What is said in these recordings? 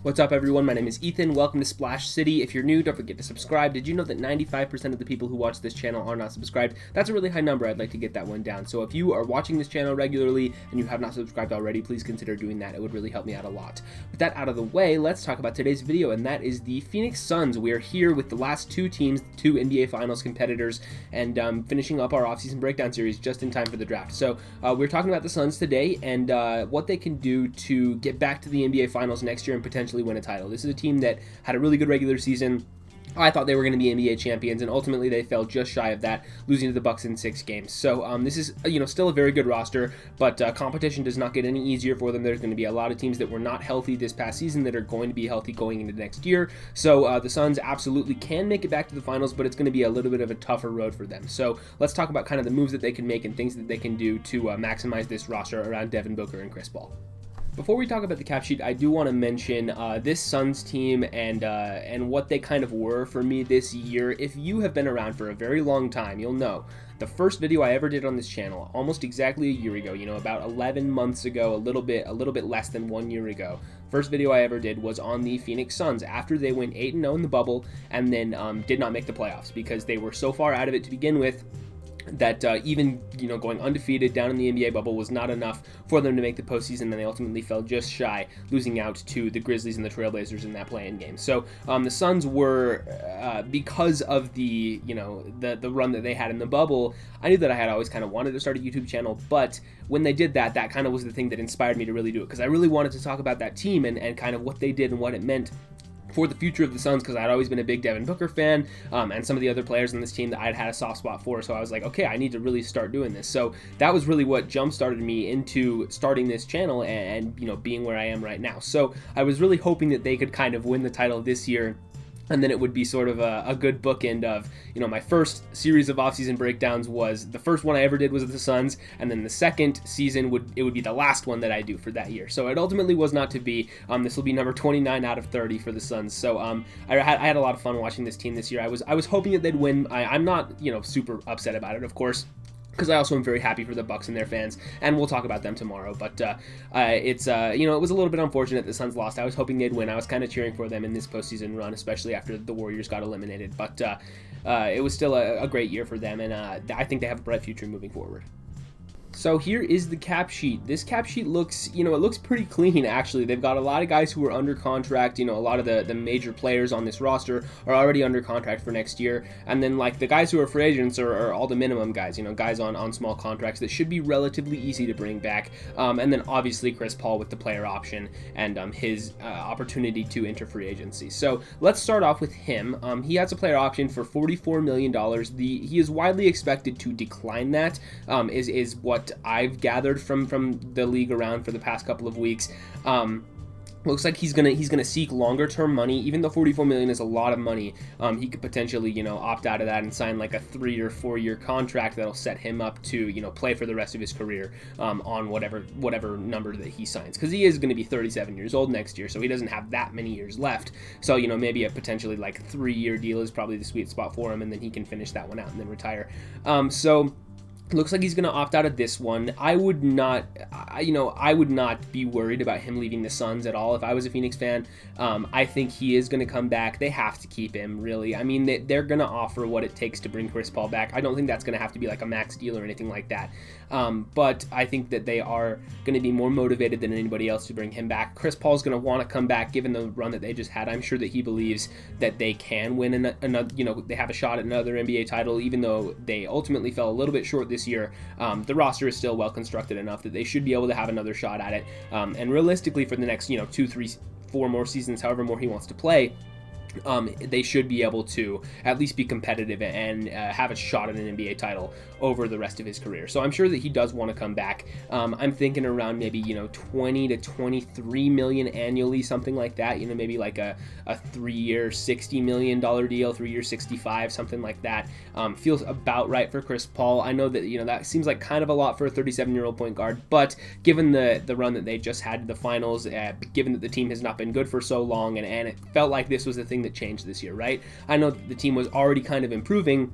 What's up, everyone? My name is Ethan. Welcome to Splash City. If you're new, don't forget to subscribe. Did you know that 95% of the people who watch this channel are not subscribed? That's a really high number. I'd like to get that one down. So if you are watching this channel regularly and you have not subscribed already, please consider doing that. It would really help me out a lot. With that out of the way, let's talk about today's video, and that is the Phoenix Suns. We are here with the last two teams, two NBA Finals competitors, and finishing up our offseason breakdown series just in time for the draft. So we're talking about the Suns today and what they can do to get back to the NBA Finals next year and potentially win a title. This is a team that had a really good regular season. I thought they were going to be NBA champions, and ultimately they fell just shy of that, losing to the Bucks in 6 games. So this is still a very good roster, but competition does not get any easier for them. There's going to be a lot of teams that were not healthy this past season that are going to be healthy going into next year. So the Suns absolutely can make it back to the finals, but it's going to be a little bit of a tougher road for them. So let's talk about kind of the moves that they can make and things that they can do to maximize this roster around Devin Booker and Chris Paul. Before we talk about the cap sheet, I do want to mention this Suns team and what they kind of were for me this year. If you have been around for a very long time, you'll know the first video I ever did on this channel, almost exactly a year ago, about 11 months ago, a little bit less than 1 year ago. First video I ever did was on the Phoenix Suns after they went 8-0 in the bubble and then did not make the playoffs because they were so far out of it to begin with that even going undefeated down in the NBA bubble was not enough for them to make the postseason, and they ultimately fell just shy, losing out to the Grizzlies and the Trailblazers in that play-in game. So the Suns were, because of the run that they had in the bubble, I knew that I had always kind of wanted to start a YouTube channel, but when they did that, that kind of was the thing that inspired me to really do it, because I really wanted to talk about that team and kind of what they did and what it meant for the future of the Suns, because I'd always been a big Devin Booker fan, and some of the other players on this team that I'd had a soft spot for, so I was like, okay, I need to really start doing this. So that was really what jump-started me into starting this channel and being where I am right now. So I was really hoping that they could kind of win the title this year, and then it would be sort of a good bookend of, my first series of offseason breakdowns was, the first one I ever did was the Suns, and then the second season would be the last one that I do for that year. So it ultimately was not to be. This will be number 29 out of 30 for the Suns. So I had a lot of fun watching this team this year. I was hoping that they'd win. I'm not super upset about it, of course, because I also am very happy for the Bucks and their fans, and we'll talk about them tomorrow. But it was a little bit unfortunate the Suns lost. I was hoping they'd win. I was kind of cheering for them in this postseason run, especially after the Warriors got eliminated. But it was still a great year for them, and I think they have a bright future moving forward. So here is the cap sheet. This cap sheet looks, it looks pretty clean, actually. They've got a lot of guys who are under contract. A lot of the major players on this roster are already under contract for next year. And then, the guys who are free agents are all the minimum guys, guys on small contracts that should be relatively easy to bring back. And then, obviously, Chris Paul with the player option and his opportunity to enter free agency. So let's start off with him. He has a player option for $44 million. He is widely expected to decline that, is what I've gathered from the league around for the past couple of weeks. Looks like he's gonna seek longer term money. Even though $44 million is a lot of money, he could potentially opt out of that and sign like a 3 or 4 year contract that'll set him up to play for the rest of his career on whatever number that he signs, because he is going to be 37 years old next year, so he doesn't have that many years left. So maybe a potentially 3-year deal is probably the sweet spot for him, and then he can finish that one out and then retire. So looks like he's going to opt out of this one. I would not be worried about him leaving the Suns at all if I was a Phoenix fan. I think he is going to come back. They have to keep him, really. I mean, they're going to offer what it takes to bring Chris Paul back. I don't think that's going to have to be like a max deal or anything like that. But I think that they are going to be more motivated than anybody else to bring him back. Chris Paul's going to want to come back given the run that they just had. I'm sure that he believes that they can win another, they have a shot at another NBA title, even though they ultimately fell a little bit short this year. The roster is still well constructed enough that they should be able to have another shot at it. And realistically, for the next 2, 3, 4 more seasons, however more he wants to play, they should be able to at least be competitive and have a shot at an NBA title over the rest of his career. So I'm sure that he does want to come back. I'm thinking around maybe 20 to 23 million annually, something like that. Maybe like a 3-year $60 million deal, 3-year 65, something like that. Feels about right for Chris Paul. I know that that seems like kind of a lot for a 37-year-old point guard, but given the run that they just had to the finals, given that the team has not been good for so long, and it felt like this was the thing that changed this year, right? I know that the team was already kind of improving,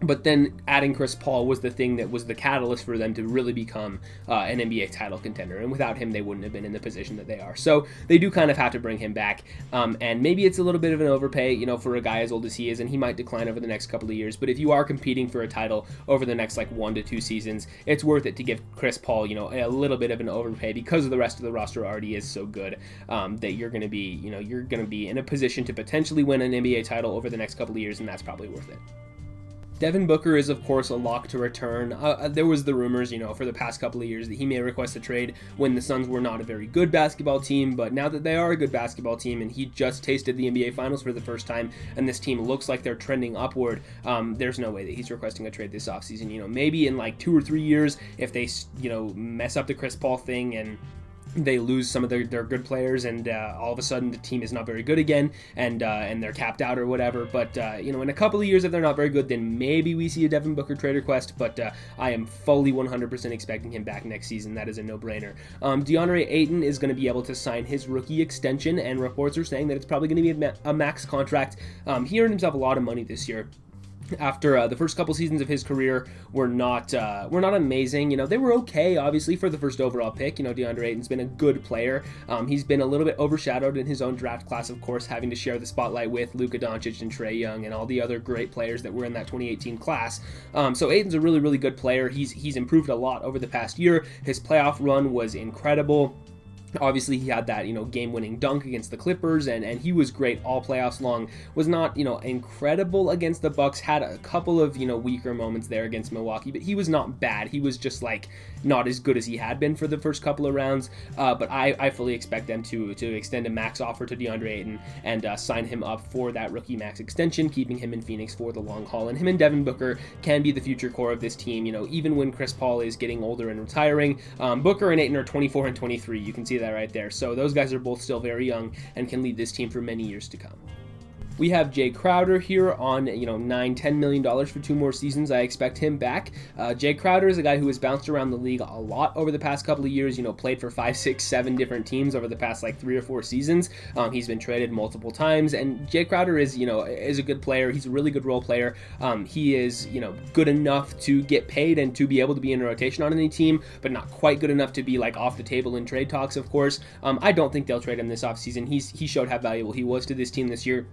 But then adding Chris Paul was the thing that was the catalyst for them to really become an NBA title contender. And without him, they wouldn't have been in the position that they are. So they do kind of have to bring him back. And maybe it's a little bit of an overpay, for a guy as old as he is, and he might decline over the next couple of years. But if you are competing for a title over the next 1 to 2 seasons, it's worth it to give Chris Paul, a little bit of an overpay because the rest of the roster already is so good that you're going to be, in a position to potentially win an NBA title over the next couple of years, and that's probably worth it. Devin Booker is, of course, a lock to return. There was the rumors, for the past couple of years that he may request a trade when the Suns were not a very good basketball team, but now that they are a good basketball team and he just tasted the NBA Finals for the first time and this team looks like they're trending upward, there's no way that he's requesting a trade this offseason. Maybe in 2 or 3 years if they, mess up the Chris Paul thing and they lose some of their good players and all of a sudden the team is not very good again and they're capped out or whatever. But, in a couple of years, if they're not very good, then maybe we see a Devin Booker trade request. But I am fully 100% expecting him back next season. That is a no-brainer. DeAndre Ayton is going to be able to sign his rookie extension, and reports are saying that it's probably going to be a max contract. He earned himself a lot of money this year. After the first couple seasons of his career were not amazing. They were okay, obviously, for the first overall pick. DeAndre Ayton's been a good player. He's been a little bit overshadowed in his own draft class, of course, having to share the spotlight with Luka Doncic and Trae Young and all the other great players that were in that 2018 class. So Ayton's a really, really good player. He's improved a lot over the past year. His playoff run was incredible. Obviously, he had that, game-winning dunk against the Clippers, and he was great all playoffs long. Was not, incredible against the Bucks. Had a couple of, weaker moments there against Milwaukee, but he was not bad. He was just, not as good as he had been for the first couple of rounds. But I fully expect them to extend a max offer to DeAndre Ayton and sign him up for that rookie max extension, keeping him in Phoenix for the long haul. And him and Devin Booker can be the future core of this team, even when Chris Paul is getting older and retiring. Booker and Ayton are 24 and 23. You can see that right there. So those guys are both still very young and can lead this team for many years to come. We have Jay Crowder here on, $9-10 million for 2 more seasons. I expect him back. Jay Crowder is a guy who has bounced around the league a lot over the past couple of years, played for 5, 6, 7 different teams over the past 3 or 4 seasons. He's been traded multiple times, and Jay Crowder is a good player. He's a really good role player. He is, good enough to get paid and to be able to be in a rotation on any team, but not quite good enough to be off the table in trade talks, of course. I don't think they'll trade him this offseason. He showed how valuable he was to this team this year.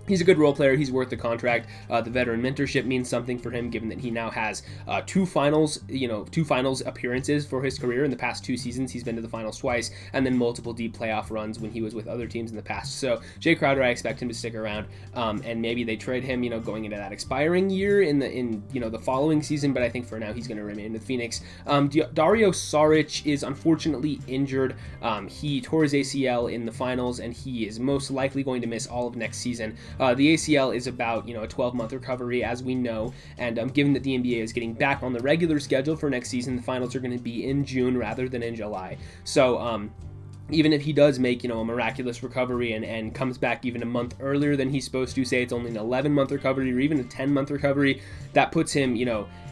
He's a good role player. He's worth the contract. The veteran mentorship means something for him, given that he now has 2 finals appearances for his career. In the past 2 seasons, he's been to the finals twice, and then multiple deep playoff runs when he was with other teams in the past. So Jay Crowder, I expect him to stick around, and maybe they trade him, going into that expiring year in the following season. But I think for now he's going to remain with Phoenix. Dario Saric is unfortunately injured. He tore his ACL in the finals, and he is most likely going to miss all of next season. The ACL is about, a 12-month recovery, as we know, and given that the NBA is getting back on the regular schedule for next season, the finals are going to be in June rather than in July. So, even if he does make, a miraculous recovery and comes back even a month earlier than he's supposed to, say it's only an 11-month recovery or even a 10-month recovery, that puts him,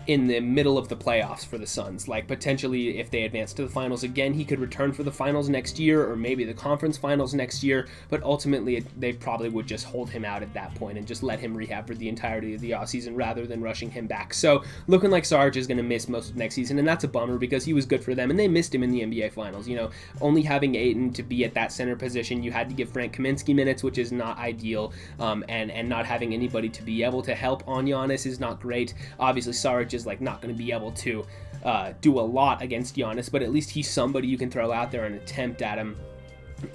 in the middle of the playoffs for the Suns. Potentially, if they advance to the finals again, he could return for the finals next year, or maybe the conference finals next year, but ultimately they probably would just hold him out at that point and just let him rehab for the entirety of the offseason rather than rushing him back. So looking like Sarge is going to miss most of next season, and that's a bummer because he was good for them, and they missed him in the NBA Finals. Only having Ayton to be at that center position, you had to give Frank Kaminsky minutes, which is not ideal, and not having anybody to be able to help on Giannis is not great. Obviously, Sarge is not going to be able to do a lot against Giannis, but at least he's somebody you can throw out there and attempt at him.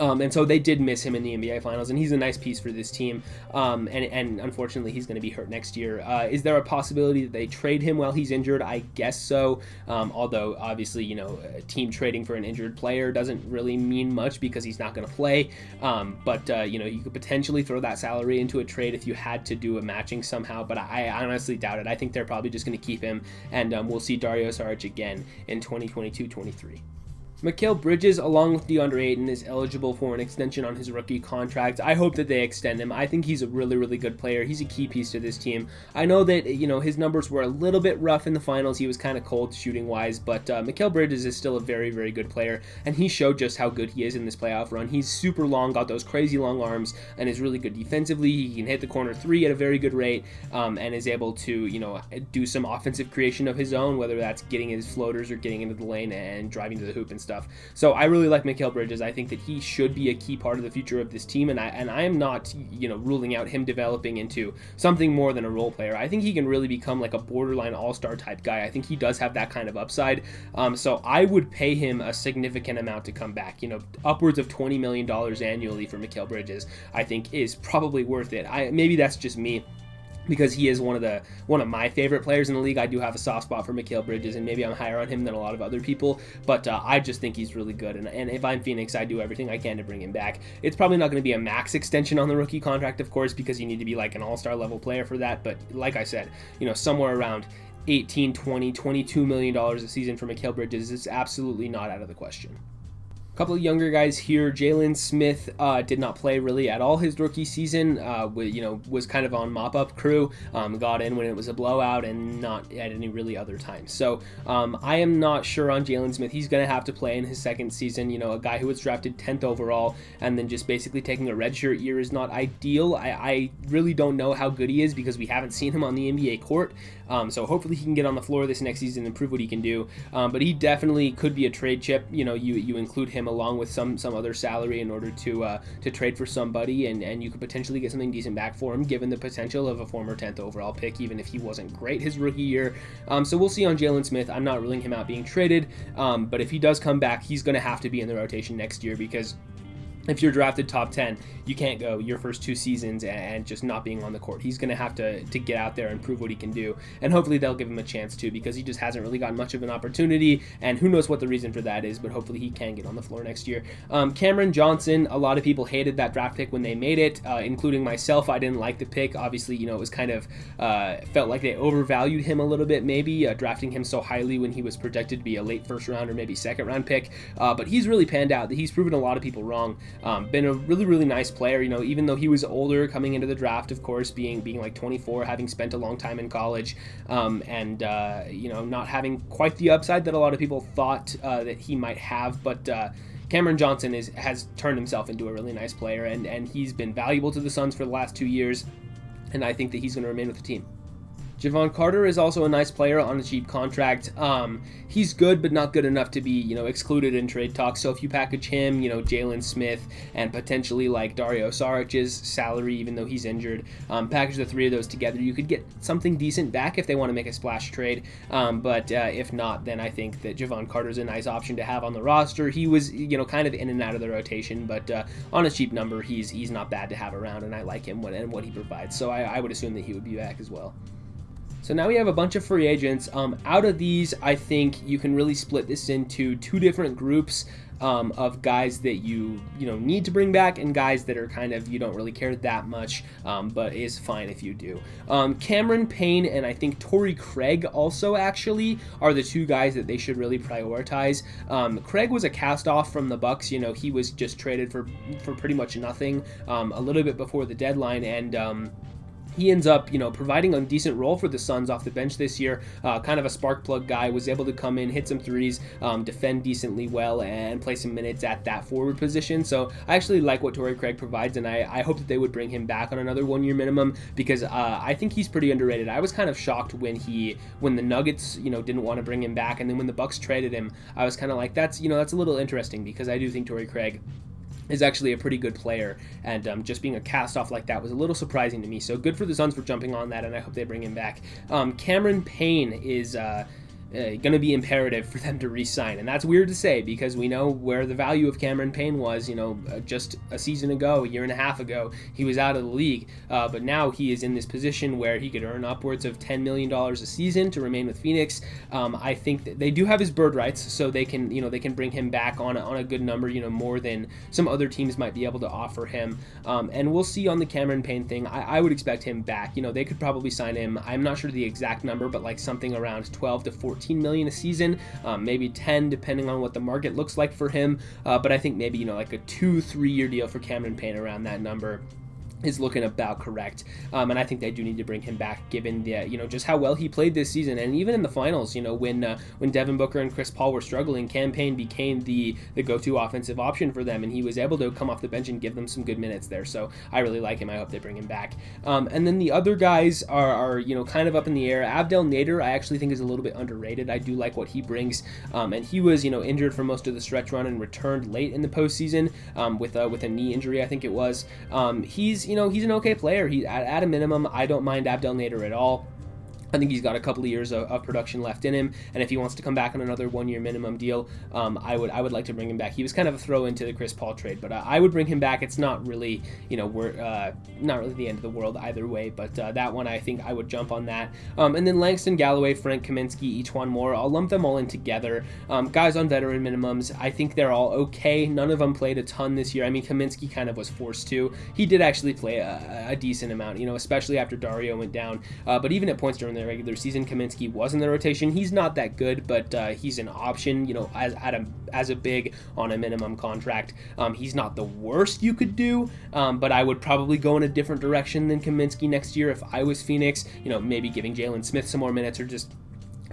And so they did miss him in the NBA Finals, and he's a nice piece for this team. And unfortunately, he's going to be hurt next year. Is there a possibility that they trade him while he's injured? I guess so. Although, obviously, a team trading for an injured player doesn't really mean much because he's not going to play. But you could potentially throw that salary into a trade if you had to do a matching somehow. But I honestly doubt it. I think they're probably just going to keep him, and we'll see Dario Saric again in 2022-23. Mikal Bridges, along with DeAndre Ayton, is eligible for an extension on his rookie contract. I hope that they extend him. I think he's a really, really good player. He's a key piece to this team. I know that, his numbers were a little bit rough in the finals. He was kind of cold shooting-wise, but Mikal Bridges is still a very, very good player, and he showed just how good he is in this playoff run. He's super long, got those crazy long arms, and is really good defensively. He can hit the corner three at a very good rate, and is able to, do some offensive creation of his own, whether that's getting his floaters or getting into the lane and driving to the hoop and stuff. So I really like Mikal Bridges. I think that he should be a key part of the future of this team, and I am not, ruling out him developing into something more than a role player. I think he can really become like a borderline all-star type guy. I think he does have that kind of upside. So I would pay him a significant amount to come back. Upwards of $20 million annually for Mikal Bridges, I think is probably worth it. Maybe that's just me, because he is one of my favorite players in the league. I do have a soft spot for Mikal Bridges, and maybe I'm higher on him than a lot of other people, but I just think he's really good, and if I'm Phoenix, I do everything I can to bring him back. It's probably not going to be a max extension on the rookie contract, of course, because you need to be like an all-star level player for that, but like I said, somewhere around 18, 20, $22 million a season for Mikal Bridges is absolutely not out of the question. Couple of younger guys here. Jalen Smith did not play really at all his rookie season. Was kind of on mop-up crew. Got in when it was a blowout and not at any really other time. So I am not sure on Jalen Smith. He's going to have to play in his second season. A guy who was drafted 10th overall and then just basically taking a redshirt year is not ideal. I really don't know how good he is because we haven't seen him on the NBA court. So hopefully he can get on the floor this next season and prove what he can do. But he definitely could be a trade chip. You include him along with some other salary in order to trade for somebody, and you could potentially get something decent back for him, given the potential of a former 10th overall pick, even if he wasn't great his rookie year. So we'll see on Jalen Smith. I'm not ruling him out being traded, but if he does come back, he's going to have to be in the rotation next year, because if you're drafted top 10, you can't go your first two seasons and just not being on the court. He's going to have to get out there and prove what he can do, and hopefully they'll give him a chance too, because he just hasn't really gotten much of an opportunity, and who knows what the reason for that is, but hopefully he can get on the floor next year. Cameron Johnson, a lot of people hated that draft pick when they made it, including myself. I didn't like the pick. Obviously, it was kind of felt like they overvalued him a little bit, maybe drafting him so highly when he was projected to be a late first round or maybe second round pick, but he's really panned out. He's proven a lot of people wrong. Been a really, really nice player, even though he was older coming into the draft, of course, being like 24, having spent a long time in college, and not having quite the upside that a lot of people thought that he might have, but Cameron Johnson has turned himself into a really nice player, and he's been valuable to the Suns for the last 2 years, and I think that he's going to remain with the team. Javon Carter is also a nice player on a cheap contract. He's good, but not good enough to be, excluded in trade talks. So if you package him, Jalen Smith, and potentially like Dario Saric's salary, even though he's injured, package the three of those together, you could get something decent back if they want to make a splash trade. But if not, then I think that Javon Carter's a nice option to have on the roster. He was, kind of in and out of the rotation, but on a cheap number, he's not bad to have around, and I like him and what he provides. So I would assume that he would be back as well. So now we have a bunch of free agents. Out of these, I think you can really split this into two different groups of guys that you need to bring back, and guys that are kind of, you don't really care that much, but is fine if you do. Cameron Payne and I think Torrey Craig also actually are the two guys that they should really prioritize. Craig was a cast-off from the Bucks. He was just traded for pretty much nothing a little bit before the deadline, and he ends up, providing a decent role for the Suns off the bench this year. Kind of a spark plug guy, was able to come in, hit some threes, defend decently well, and play some minutes at that forward position. So I actually like what Torrey Craig provides, and I hope that they would bring him back on another 1 year minimum, because I think he's pretty underrated. I was kind of shocked when the Nuggets, didn't want to bring him back, and then when the Bucks traded him, I was kind of like, that's a little interesting, because I do think Torrey Craig is actually a pretty good player, and just being a cast-off like that was a little surprising to me. So good for the Suns for jumping on that, and I hope they bring him back. Cameron Payne is going to be imperative for them to re-sign, and that's weird to say, because we know where the value of Cameron Payne was, just a season ago, a year and a half ago, he was out of the league, but now he is in this position where he could earn upwards of $10 million a season to remain with Phoenix. I think that they do have his bird rights, so they can bring him back on a good number, more than some other teams might be able to offer him, and we'll see on the Cameron Payne thing. I would expect him back. They could probably sign him, I'm not sure the exact number, but like something around 12 to 14 15 million a season, maybe 10 depending on what the market looks like for him. But I think maybe, like a 2-3 year deal for Cameron Payne around that number is looking about correct. And I think they do need to bring him back given the, just how well he played this season. And even in the finals, when Devin Booker and Chris Paul were struggling, Cam Payne became the go-to offensive option for them, and he was able to come off the bench and give them some good minutes there. So I really like him. I hope they bring him back. And then the other guys are kind of up in the air. Abdel Nader, I actually think is a little bit underrated. I do like what he brings. And he was, injured for most of the stretch run and returned late in the postseason with a knee injury, I think it was. He's an okay player. He at a minimum, I don't mind Abdel Nader at all. I think he's got a couple of years of production left in him, and if he wants to come back on another 1 year minimum deal, I would like to bring him back. He was kind of a throw into the Chris Paul trade, but I would bring him back. It's not really, we're not really the end of the world either way, but that one I think I would jump on that. And then Langston Galloway, Frank Kaminsky, E'Twaun Moore, I'll lump them all in together. Guys on veteran minimums, I think they're all okay. None of them played a ton this year. I mean, Kaminsky kind of was forced to. He did actually play a decent amount, especially after Dario went down. But even at points during the regular season, Kaminsky was in the rotation. He's not that good, but he's an option, as a big on a minimum contract. He's not the worst you could do, but I would probably go in a different direction than Kaminsky next year if I was Phoenix. Maybe giving Jalen Smith some more minutes or just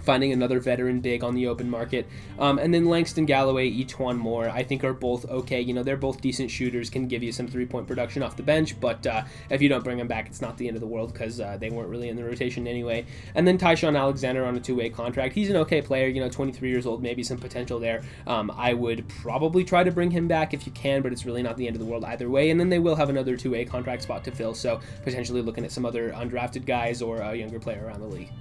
finding another veteran big on the open market. And then Langston Galloway, E'Twaun Moore, I think are both okay. They're both decent shooters, can give you some three-point production off the bench, but if you don't bring them back, it's not the end of the world because they weren't really in the rotation anyway. And then Tyshawn Alexander on a two-way contract. He's an okay player, 23 years old, maybe some potential there. I would probably try to bring him back if you can, but it's really not the end of the world either way. And then they will have another two-way contract spot to fill, so potentially looking at some other undrafted guys or a younger player around the league.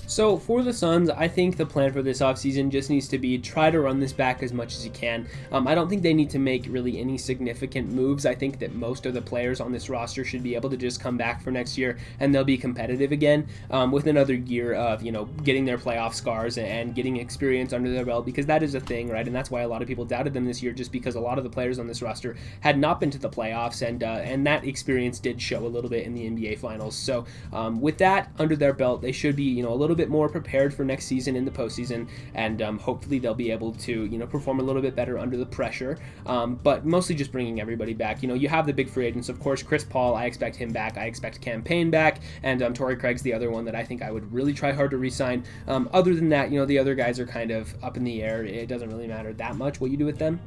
So for the Suns, I think the plan for this offseason just needs to be try to run this back as much as you can. I don't think they need to make really any significant moves. I think that most of the players on this roster should be able to just come back for next year and they'll be competitive again with another year of, getting their playoff scars and getting experience under their belt, because that is a thing, right? And that's why a lot of people doubted them this year, just because a lot of the players on this roster had not been to the playoffs, and that experience did show a little bit in the NBA Finals. So with that under their belt, they should be, a little bit more prepared for next season in the postseason, and hopefully they'll be able to perform a little bit better under the pressure, but mostly just bringing everybody back. You have the big free agents, of course. Chris Paul, I expect him back. I expect Cam Payne back, and Torrey Craig's the other one that I think I would really try hard to re-sign. Other than that, the other guys are kind of up in the air. It doesn't really matter that much what you do with them.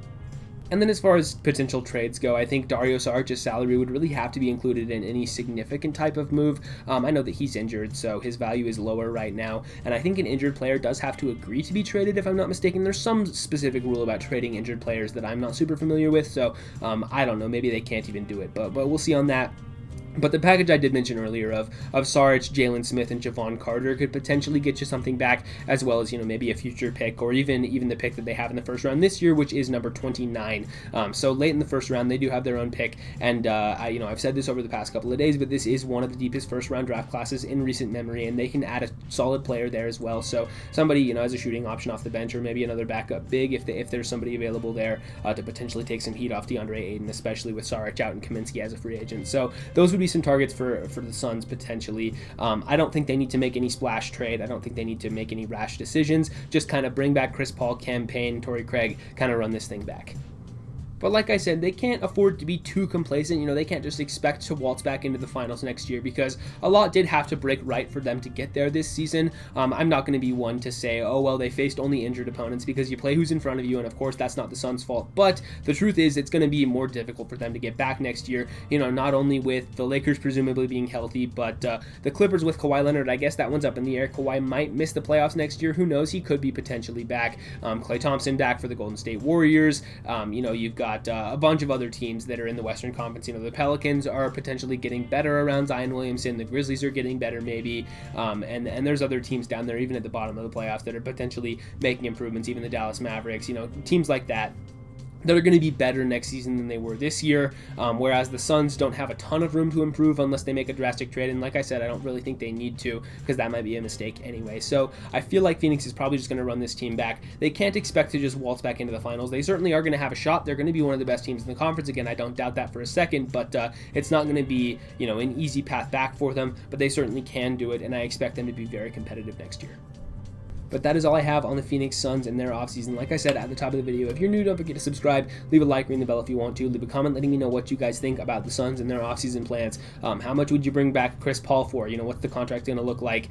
And then as far as potential trades go, I think Dario Saric's salary would really have to be included in any significant type of move. I know that he's injured, so his value is lower right now, and I think an injured player does have to agree to be traded, if I'm not mistaken. There's some specific rule about trading injured players that I'm not super familiar with, so I don't know, maybe they can't even do it, but we'll see on that. But the package I did mention earlier of Saric, Jalen Smith, and Javon Carter could potentially get you something back, as well as, maybe a future pick, or even the pick that they have in the first round this year, which is number 29. So late in the first round, they do have their own pick, and I've said this over the past couple of days, but this is one of the deepest first round draft classes in recent memory, and they can add a solid player there as well. So somebody, as a shooting option off the bench, or maybe another backup big if there's somebody available there to potentially take some heat off DeAndre Ayton, especially with Saric out and Kaminsky as a free agent. So those would be some targets for the Suns potentially. I don't think they need to make any splash trade. I don't think they need to make any rash decisions. Just kind of bring back Chris Paul, Cam Payne, Torrey Craig, kind of run this thing back. But like I said, they can't afford to be too complacent. They can't just expect to waltz back into the finals next year, because a lot did have to break right for them to get there this season. I'm not going to be one to say, oh, well, they faced only injured opponents, because you play who's in front of you, and of course that's not the Suns' fault. But the truth is, it's going to be more difficult for them to get back next year, not only with the Lakers presumably being healthy, but the Clippers with Kawhi Leonard, I guess that one's up in the air. Kawhi might miss the playoffs next year. Who knows? He could be potentially back. Klay Thompson back for the Golden State Warriors. You've got a bunch of other teams that are in the Western Conference. The Pelicans are potentially getting better around Zion Williamson. The Grizzlies are getting better maybe. And there's other teams down there, even at the bottom of the playoffs, that are potentially making improvements. Even the Dallas Mavericks, teams like that are going to be better next season than they were this year, whereas the Suns don't have a ton of room to improve unless they make a drastic trade, and like I said, I don't really think they need to, because that might be a mistake anyway. So I feel like Phoenix is probably just going to run this team back. They can't expect to just waltz back into the finals. They certainly are going to have a shot. They're going to be one of the best teams in the conference again. I don't doubt that for a second, but it's not going to be an easy path back for them, but they certainly can do it, and I expect them to be very competitive next year. But that is all I have on the Phoenix Suns and their offseason. Like I said at the top of the video, if you're new, don't forget to subscribe, leave a like, ring the bell if you want to, leave a comment letting me know what you guys think about the Suns and their offseason plans. How much would you bring back Chris Paul for? You know, what's the contract going to look like?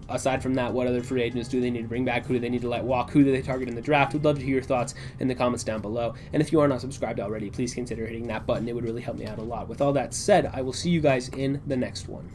Aside from that, what other free agents do they need to bring back? Who do they need to let walk? Who do they target in the draft? We'd love to hear your thoughts in the comments down below. And if you are not subscribed already, please consider hitting that button. It would really help me out a lot. With all that said, I will see you guys in the next one.